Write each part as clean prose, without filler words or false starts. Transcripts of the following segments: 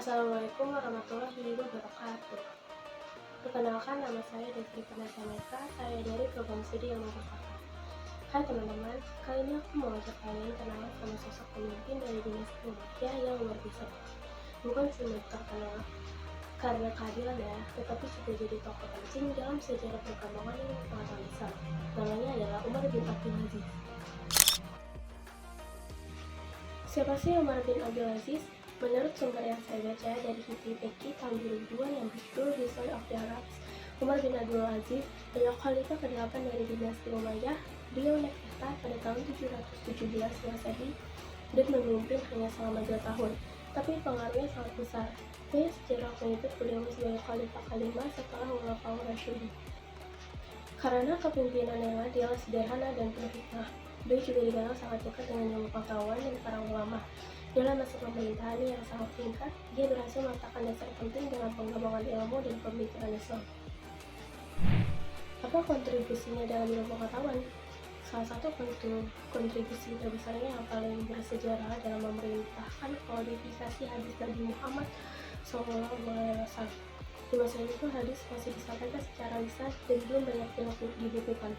Assalamualaikum warahmatullahi wabarakatuh. Perkenalkan, nama saya Desri Panasameka. Saya dari program studi Ilmu Pustaka. Hai teman-teman, kali ini aku mau ajak kalian kenalan sama sosok pemimpin dari dinasti Umayyah yang luar biasa. Bukan cuma terkenal karena keadilan ya, tetapi juga jadi tokoh penting dalam sejarah perkembangan pengetahuan Islam. Namanya adalah Umar bin Abdul Aziz. Siapa sih Umar bin Abdul Aziz? Menurut sumber yang saya baca dari Hiti tahun 2002 yang berjudul History of the Arabs, Umar bin Abdul Aziz adalah khalifah ke-8 dari dinasti Umayyah. Beliau naik tahta pada tahun 717 Masehi dan memimpin hanya selama 2 tahun, tapi pengaruhnya sangat besar. Banyak sejarah menyebut beliau sebagai khalifah kelima setelah Khulafaur Rasyidin. Karena kepemimpinannya yang adil, sederhana, dan penuh hikmah, beliau juga dikenal sangat dekat dengan ilmu pengetahuan dan para ulama. Dalam masa pemerintahannya yang sangat singkat, dia berhasil meletakkan dasar penting dalam pengembangan ilmu dan pemikiran Islam. Apa kontribusinya dalam ilmu pengetahuan? Salah satu kontribusi terbesarnya yang paling bersejarah dalam memerintahkan kodifikasi hadis Nabi Muhammad SAW. Di masa itu hadis masih disampaikan secara lisan dan belum banyak dibukukan.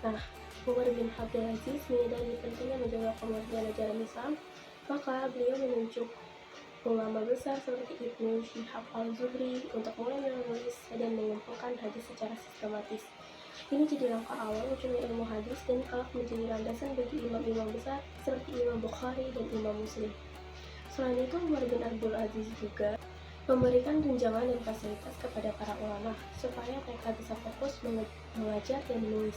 Nah, Umar bin Abdul Aziz menyadari pentingnya menjaga kemurnian ajaran Islam, maka beliau menunjuk ulama besar seperti Ibnu Syihab al-Zuhri untuk mulai menulis dan mengumpulkan hadis secara sistematis. Ini jadi langkah awal munculnya ilmu hadis dan kelak menjadi landasan bagi imam-imam besar seperti Imam Bukhari dan Imam Muslim. Selain itu, Umar bin Abdul Aziz juga memberikan tunjangan dan fasilitas kepada para ulama supaya mereka bisa fokus mengajar dan menulis,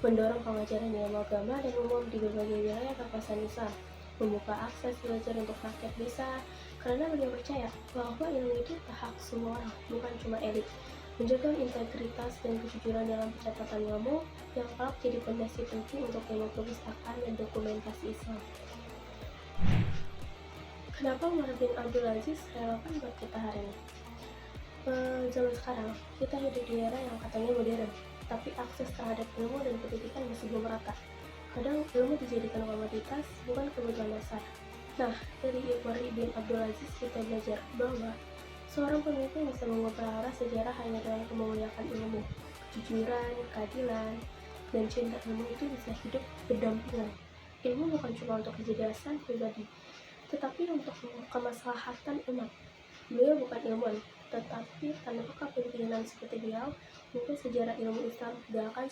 mendorong pengajaran ilmu agama dan umum di berbagai wilayah kekuasaan Islam, membuka akses belajar untuk rakyat desa, karena beliau percaya bahwa ilmu itu hak semua orang, bukan cuma elit. Menjaga integritas dan kejujuran dalam pencatatan ilmu yang kelak jadi fondasi penting untuk ilmu perpustakaan dan dokumentasi Islam. Kenapa Umar bin Abdul Aziz relevan buat kita hari ini? Zaman sekarang, kita hidup di era yang katanya modern, tapi akses terhadap ilmu dan pendidikan masih belum merata. Kadang ilmu dijadikan komoditas, bukan kebutuhan dasar. Nah, dari Umar bin Abdul Aziz kita belajar bahwa seorang pemimpin bisa mengubah arah sejarah hanya dengan memuliakan ilmu. Kejujuran, keadilan, dan cinta ilmu itu bisa hidup berdampingan. Ilmu bukan cuma untuk kecerdasan pribadi, tetapi untuk kemaslahatan umat. Beliau bukan ilmuwan, tetapi tanpa kepemimpinan seperti beliau, mungkin sejarah ilmu Islam tidak akan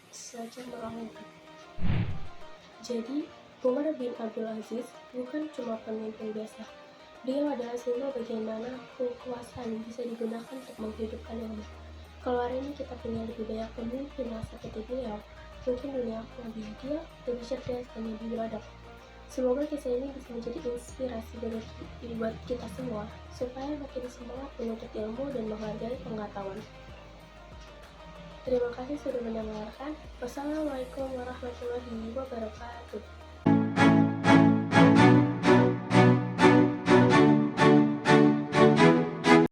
secemerlang itu. Jadi, Umar bin Abdul Aziz bukan cuma pemimpin biasa. Beliau adalah simbol bagaimana kekuasaan bisa digunakan untuk menghidupkan ilmu. Kalau hari ini kita punya lebih banyak pemimpin yang seperti beliau, mungkin dunia akan lebih adil, lebih cerdas, dan lebih beradab. Semoga kisah ini bisa menjadi inspirasi buat kita semua, supaya makin semangat menuntut ilmu dan menghargai pengetahuan. Terima kasih sudah mendengarkan. Wassalamualaikum warahmatullahi wabarakatuh.